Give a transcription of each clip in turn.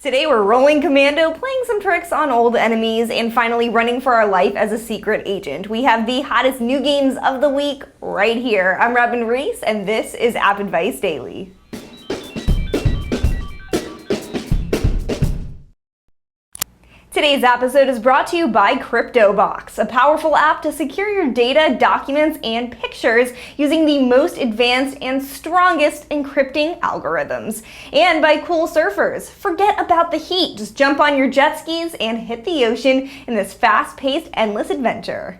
Today we're rolling commando, playing some tricks on old enemies, and finally running for our life as a secret agent. We have the hottest new games of the week right here. I'm Robin Reese, and this is AppAdvice Daily. Today's episode is brought to you by CryptoBox, a powerful app to secure your data, documents, and pictures using the most advanced and strongest encrypting algorithms. And by Cool Surfers. Forget about the heat, just jump on your jet skis and hit the ocean in this fast-paced, endless adventure.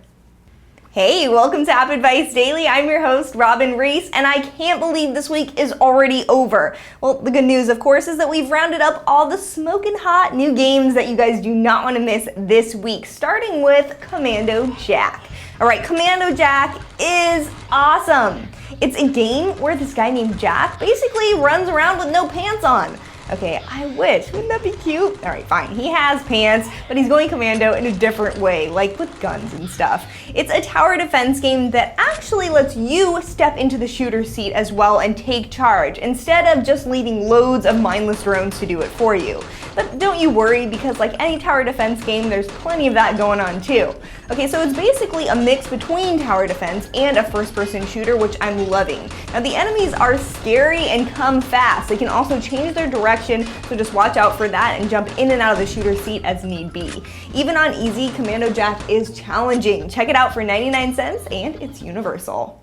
Hey, welcome to AppAdvice Daily. I'm your host, Robin Reese, and I can't believe this week is already over. Well, the good news, of course, is that we've rounded up all the smoking hot new games that you guys do not want to miss this week, starting with Commando Jack. All right, Commando Jack is awesome. It's a game where this guy named Jack basically runs around with no pants on. Okay, I wish. Wouldn't that be cute? All right, fine. He has pants, but he's going commando in a different way, like with guns and stuff. It's a tower defense game that actually lets you step into the shooter seat as well and take charge, instead of just leaving loads of mindless drones to do it for you. But don't you worry, because like any tower defense game, there's plenty of that going on too. Okay, so it's basically a mix between tower defense and a first-person shooter, which I'm loving. Now, the enemies are scary and come fast. They can also change their direction, so just watch out for that and jump in and out of the shooter seat as need be. Even on easy, Commando Jack is challenging. Check it out for 99 cents, and it's universal.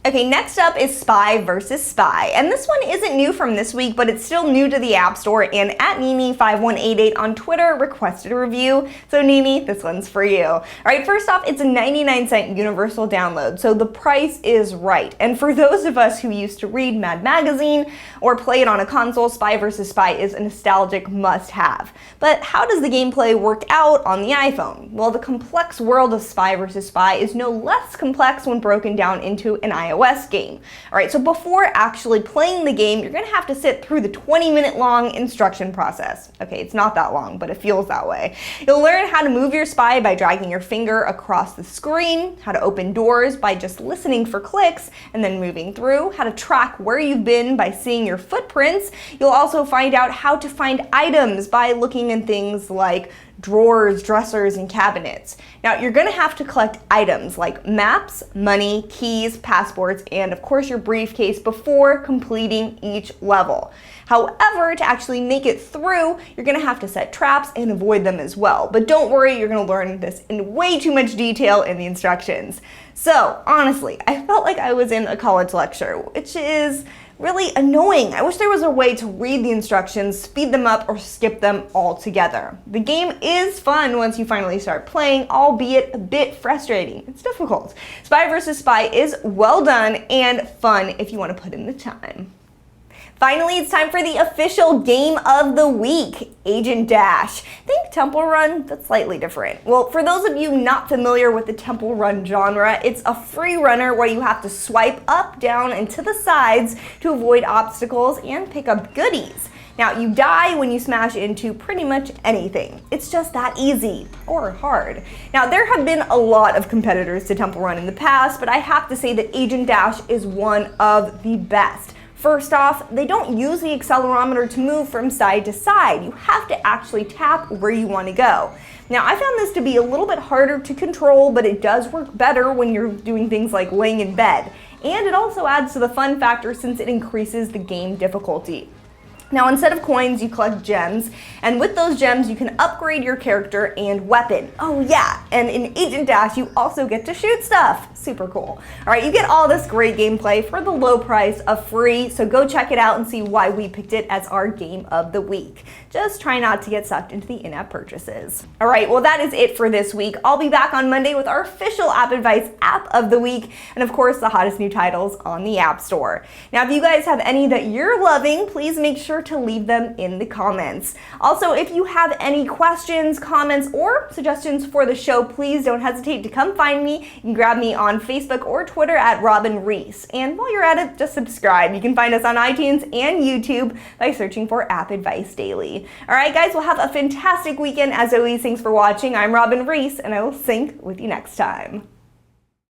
Okay, next up is Spy vs. Spy, and this one isn't new from this week, but it's still new to the App Store, and @Nini5188 on Twitter requested a review, so Nini, this one's for you. All right, first off, it's a 99-cent universal download, so the price is right, and for those of us who used to read Mad Magazine or play it on a console, Spy vs. Spy is a nostalgic must-have. But how does the gameplay work out on the iPhone? Well, the complex world of Spy vs. Spy is no less complex when broken down into an iOS game. All right, so before actually playing the game, you're gonna have to sit through the 20-minute long instruction process. Okay, it's not that long, but it feels that way. You'll learn how to move your spy by dragging your finger across the screen, how to open doors by just listening for clicks and then moving through, how to track where you've been by seeing your footprints. You'll also find out how to find items by looking in things like drawers, dressers, and cabinets. Now, you're gonna have to collect items like maps, money, keys, passports, and of course your briefcase before completing each level. However, to actually make it through, you're gonna have to set traps and avoid them as well. But don't worry, you're gonna learn this in way too much detail in the instructions. So, honestly, I felt like I was in a college lecture, which is really annoying. I wish there was a way to read the instructions, speed them up, or skip them altogether. The game is fun once you finally start playing, albeit a bit frustrating. It's difficult. Spy vs. Spy is well done and fun if you want to put in the time. Finally, it's time for the official game of the week, Agent Dash. Think Temple Run, but slightly different. Well, for those of you not familiar with the Temple Run genre, it's a free runner where you have to swipe up, down, and to the sides to avoid obstacles and pick up goodies. Now, you die when you smash into pretty much anything. It's just that easy, or hard. Now, there have been a lot of competitors to Temple Run in the past, but I have to say that Agent Dash is one of the best. First off, they don't use the accelerometer to move from side to side. You have to actually tap where you want to go. Now, I found this to be a little bit harder to control, but it does work better when you're doing things like laying in bed. And it also adds to the fun factor since it increases the game difficulty. Now, instead of coins, you collect gems, and with those gems, you can upgrade your character and weapon. Oh yeah, and in Agent Dash, you also get to shoot stuff. Super cool. All right, you get all this great gameplay for the low price of free, so go check it out and see why we picked it as our game of the week. Just try not to get sucked into the in-app purchases. All right, well, that is it for this week. I'll be back on Monday with our official AppAdvice app of the week, and of course, the hottest new titles on the App Store. Now, if you guys have any that you're loving, please make sure to leave them in the comments. Also, if you have any questions, comments, or suggestions for the show, please don't hesitate to come find me. You can grab me on Facebook or Twitter @Robin Reese. And while you're at it, just subscribe. You can find us on iTunes and YouTube by searching for AppAdvice Daily. All right, guys, we'll have a fantastic weekend. As always, thanks for watching. I'm Robin Reese, and I will sync with you next time.